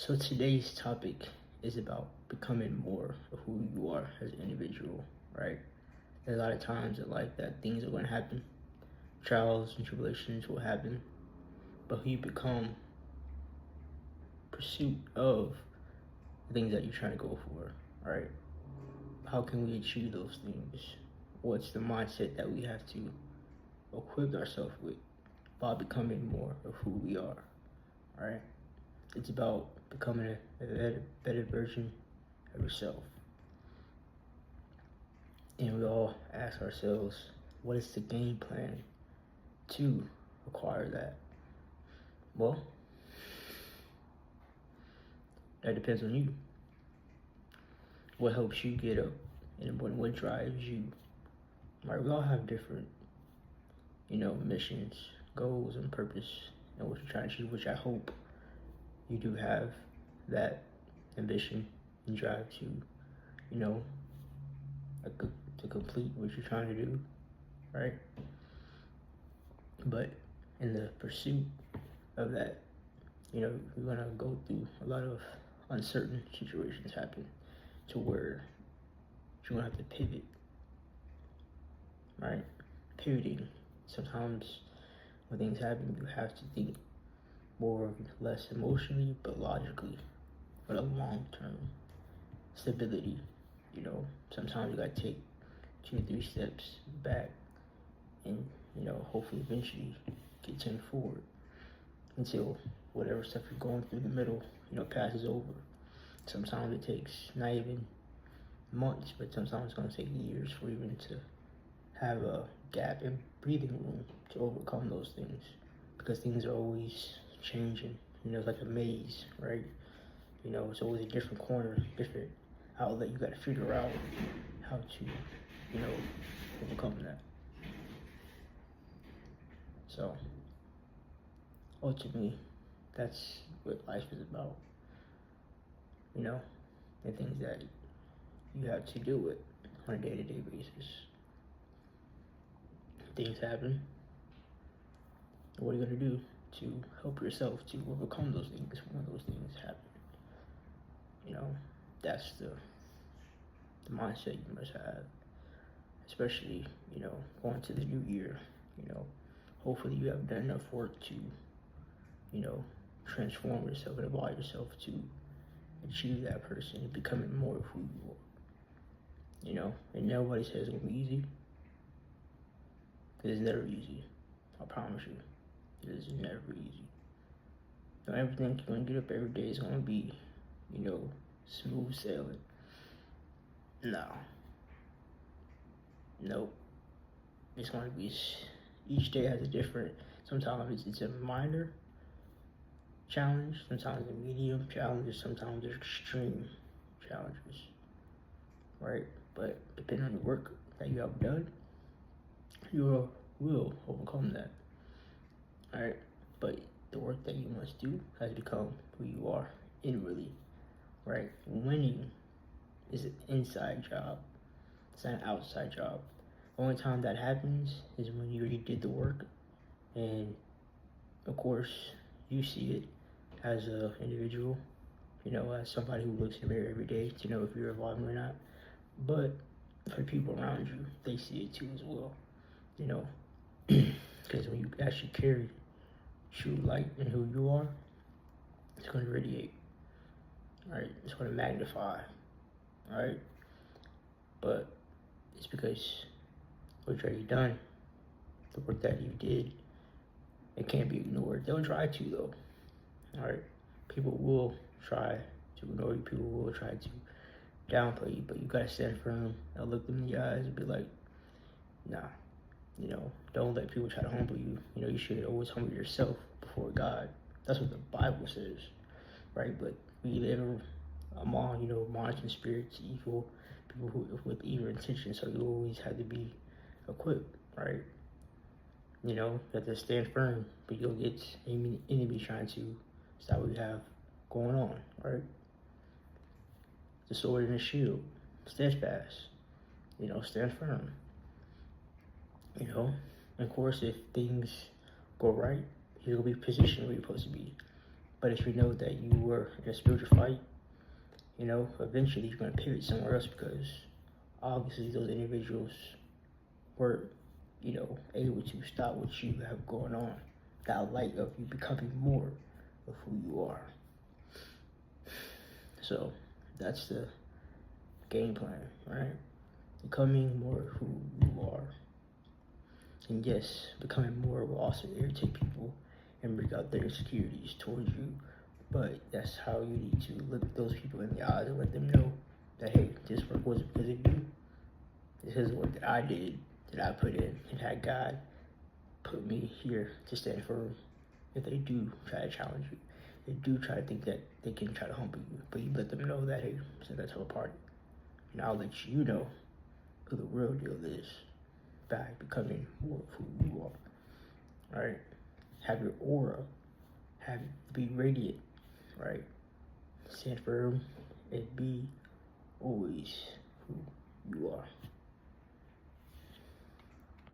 So today's topic is about becoming more of who you are as an individual, right? There's a lot of times in life that things are going to happen, trials and tribulations will happen, but who you become, pursuit of the things that you're trying to go for, right? How can we achieve those things? What's the mindset that we have to equip ourselves with by becoming more of who we are, right? It's about becoming a better version of yourself. And we all ask ourselves, what is the game plan to acquire that? Well, that depends on you. What helps you get up and what drives you? Right? We all have different, missions, goals, and purpose, and what you're trying to achieve, which I hope you do have that ambition and drive to, to complete what you're trying to do, right? But in the pursuit of that, you're gonna go through a lot of uncertain situations happen to where you're gonna have to pivot, right? Pivoting. Sometimes when things happen, you have to think more, less emotionally, but logically for the long-term stability. Sometimes you gotta take 2 or 3 steps back and, hopefully eventually get 10 forward until whatever stuff you're going through the middle, passes over. Sometimes it takes not even months, but sometimes it's gonna take years for even to have a gap in breathing room to overcome those things, because things are always changing. It's like a maze, right? It's always a different corner, different outlet. You got to figure out how to, overcome that. So ultimately, that's what life is about. The things that you have to deal with on a day-to-day basis. Things happen. What are you gonna do to help yourself to overcome those things when those things happen? That's the mindset you must have, especially, going to the new year. Hopefully you have done enough work to, transform yourself and evolve yourself to achieve that person and becoming more of who you are. And nobody says it's gonna be easy. It's never easy. I promise you. It is never easy. Don't ever think you're gonna get up every day is gonna be, smooth sailing. No. Nope. It's gonna be, each day has a different, sometimes it's a minor challenge, sometimes a medium challenge, sometimes there's extreme challenges, right? But depending on the work that you have done, you will overcome that, all right? But the work that you must do has become who you are inwardly, right? Winning is an inside job. It's not an outside job. The only time that happens is when you already did the work, and of course you see it as an individual, as somebody who looks in the mirror every day to know if you're evolving or not. But for people around you, they see it too as well, because when you actually carry true light in who you are, it's going to radiate, right? It's going to magnify, right? But it's because what you've already done, the work that you did, it can't be ignored. They'll try to, though, all right? People will try to ignore you. People will try to downplay you, but you gotta stand firm and look them in the eyes and be like, nah, don't let people try to humble you. You should always humble yourself before God. That's what the Bible says, right? But we live among, monitoring spirits, evil, people who with evil intentions, so you always have to be equipped, right? You have to stand firm, but you'll get enemy trying to stop what you have going on, right? The sword and the shield, steadfast, stand firm. Of course, if things go right, you'll be positioned where you're supposed to be. But if you know that you were in a spiritual fight, eventually you're going to pivot somewhere else, because obviously those individuals were, able to stop what you have going on. That light of you becoming more of who you are. So that's the game plan, right? Becoming more who you are. And yes, becoming more will also irritate people and bring out their insecurities towards you. But that's how you need to look at those people in the eyes and let them know that, hey, this work wasn't because of you. This is the work that I did, that I put in, and had God put me here to stand firm. If they do try to challenge you, they do try to think that they can try to humble you, but you let them know that, hey, so that's all part. And I'll let you know who the real deal is by becoming more of who you are. Right? Have your aura, be radiant, right? Stand firm and be always who you are.